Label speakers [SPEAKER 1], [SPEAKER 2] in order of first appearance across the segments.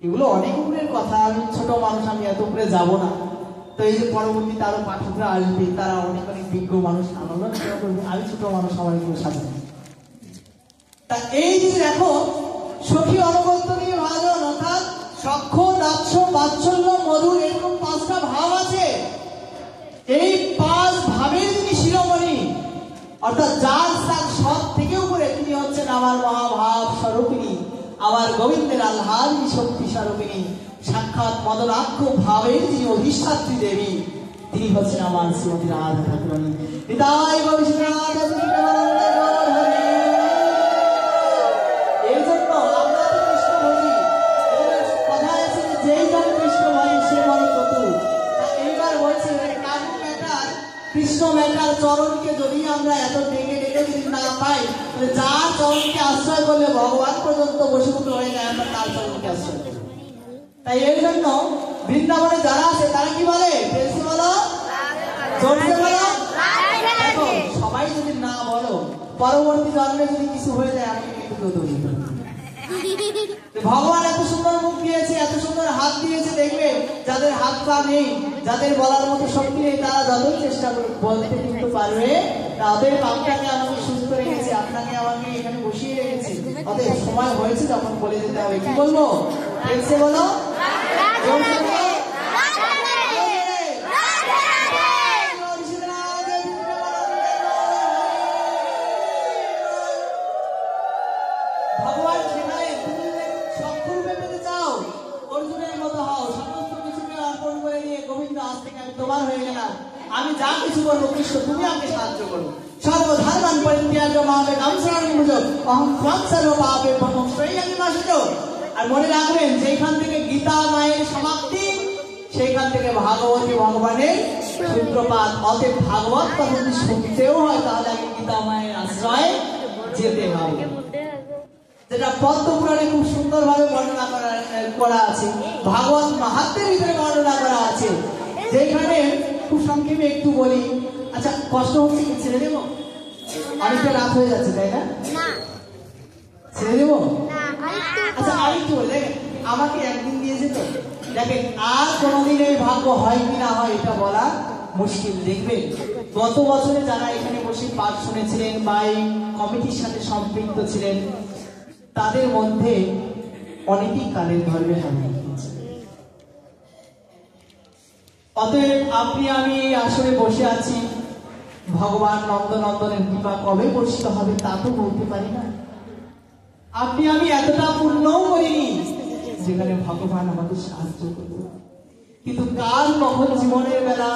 [SPEAKER 1] এগুলো অনেক উপরের কথা, আমি ছোট মানুষ, আমি এত উপরে যাব না। তো এই যে পরবর্তীতে আরো পাঠকরা আসবে, তারা অনেক অনেক বিজ্ঞ মানুষ, আলোচনা করবে, আমি ছোট মানুষ, আমার এগুলো সাজাবো। তা এই যে দেখো, সখী অনুগত্য নিয়ে ভাজন, অর্থাৎ সখ্য, দাস্য, বাৎসল্য, মধুর, এরকম পাঁচটা ভাব আছে। এই পাঁচ ভাবের যিনি শিরোমণি, অর্থাৎ যার স্থান সব থেকে উপরে, তিনি হচ্ছেন আমার মহাভাব স্বরূপিণী, আমার গোবিন্দের আল্লাহর শক্তি স্বরূপিণী, সাক্ষাৎ মদনাক্ষ ভাবের যিনি অধিষ্ঠাত্রী দেবী, তিনি হচ্ছেন আমার শ্রীমতী রাধা ঠাকুরানী। হৃদয় ভবিষ্যৎ এই জন্য আমরা তো কৃষ্ণ ভজি, কথা আছে যে যেই জন কৃষ্ণ ভজি সে বড় চতুর। এইবার বলছে কৃষ্ণ মেটার চরণকে যদি আমরা এত ডেকে ডেকে যদি না পাই, যার চরণকে আশ্রয় করলে ভগবান পর্যন্ত বশীভূত হয়ে যায়, আমরা তার চরণকে আশ্রয় করি। তাই এর জন্য বৃন্দাবনে যারা আছে তারা কি বলে? বলো, জোরসে বলো। দেখো, সবাই যদি না বলো, পরবর্তী জন্মে যদি কিছু হয়ে যায়, আমাকে কিন্তু কেউ দোষ দিতে পারবে না। ভগবান এত সুন্দর মুখ দিয়েছে, এত সুন্দর হাত দিয়েছে, দেখবে যাদের হাত পা নেই, যাদের বলার মতো শক্তি নেই, তারা যতই চেষ্টা করে বলতে কিন্তু পারবে। তাদের পাপটাকে আমাকে সুস্থ রেখেছে, আপনাকে আমাকে এখানে বসিয়ে রেখেছে, অতএব সময় হয়েছে তখন বলে দিতে হবে। কি বলবো? এসে বলো, ভগবান সেখানে তুমি সক্ষরূপে পেতে চাও, অর্জুনের মতো হও, সমস্ত কিছুকে অর্পণ করে দিয়ে গোবিন্দ আজ থেকে আমি তোমার হয়ে গেলাম, আমি যা কিছু করবো কৃষ্ণ তুমি আমাকে সাহায্য করো। সর্বধর্মান পরিত্যাজ্য মামেকং শরণং ভজ, অহং ত্বং সর্বপাপে প্রণশ্রয়ামি মা শুচো। আর মনে রাখবেন, যেখান থেকে গীতা মায়ের সমাপ্তি, সেইখান থেকে ভাগবতী ভগবানের সূত্রপাত। অতএব ভাগবত কথা যদি শুনতেও হয়, তাহলে আগে গীতা মায়ের আশ্রয় যেতে হবে, যেটা পদ্ম পুরাণে খুব সুন্দর ভাবে বর্ণনা করা আছে, ভাগবত মাহাত্ম্যের ভিতরে বর্ণনা করা আছে, যেখানে খুব সংক্ষেপে একটু বলি। আচ্ছা, কষ্ট হচ্ছে কি? ছেড়ে দেবো? অনেকটা রাত হয়ে যাচ্ছে, তাই না? ছেড়ে দেবো? আচ্ছা, আরেকটু বলে, আমাকে একদিন দিয়েছে তো, দেখেন আর কোনোদিন এই ভাগ্য হয় কি না হয় এটা বলা মুশকিল। দেখবেন গত বছরে যারা এখানে বসে পাঠ শুনেছিলেন বা এই কমিটির সাথে সম্পৃক্ত ছিলেন, তাদের মধ্যে অনেকেই কালের ধর্মে হারিয়ে গিয়েছে। অতএব আপনি আমি আসলে বসে আছি, ভগবান নন্দনন্দনের কৃপা কবে বর্ষিত হবে তা তো বলতে পারি না। আপনি আমি এতটা পূর্ণও করিনি যেখানে ভগবান আমাদের সাহায্য করবে। কিন্তু কার কখন জীবনের বেলা,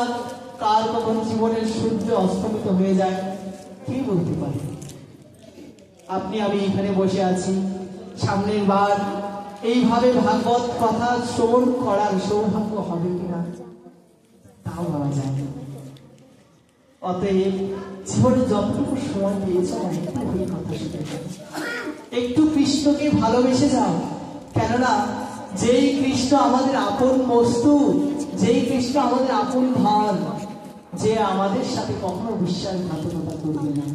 [SPEAKER 1] কার কখন জীবনের সূর্য অস্তমিত হয়ে যায়, কে বলতে পারে? আপনি আমি এখানে বসে আছি, সামনের বার এইভাবে ভাগবত কথা শ্রবণ করার সৌভাগ্য হবে কিনা তাও বলা যায় না। অতএব জীবনে যতটুকু সময় পেয়েছ, একটু কৃষ্ণকে ভালোবেসে যাও। কেননা যেই কৃষ্ণ আমাদের আপন বস্তু, যেই কৃষ্ণ আমাদের আপন ধন, যে আমাদের সাথে কখনো বিশ্বাসঘাতকতা করবে না।